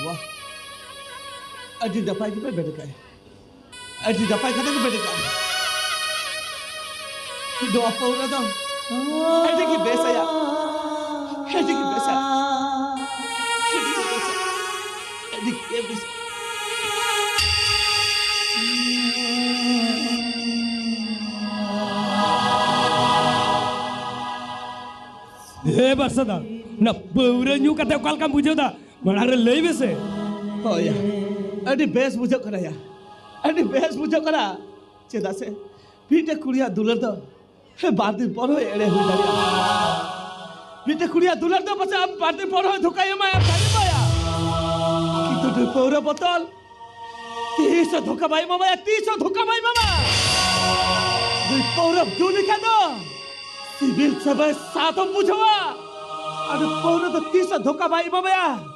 वाह अजी दफाई की बेटे का अजी दफाई खाते के बेटे का दो आप पूरा दो ऐसे की बेसा या ऐसे की बेसा ऐसे की बेसा ऐसे की बेसा Hebat sada. Na baura nyu kata kal kam bujau da. Mana lei bese. Oh ya, अरे बेस बुझो करा या, अरे बेस बुझो करा, चेदा से, पीटे कुड़िया दुलर दो, हे बार दिन पढ़ो एड़े हुई जारिया, पीटे कुड़िया दुलर दो बस अब बार दिन पढ़ो धोखा ये माया खाली माया, किंतु तो पौरा बोतल, 300 धोखा भाई मामा या 300 धोखा भाई मामा, तो पौरा क्यों लिखा दो, सिविल सब साथों पूछवा, अरे पौरा तो 300 धोखा भाई मामा या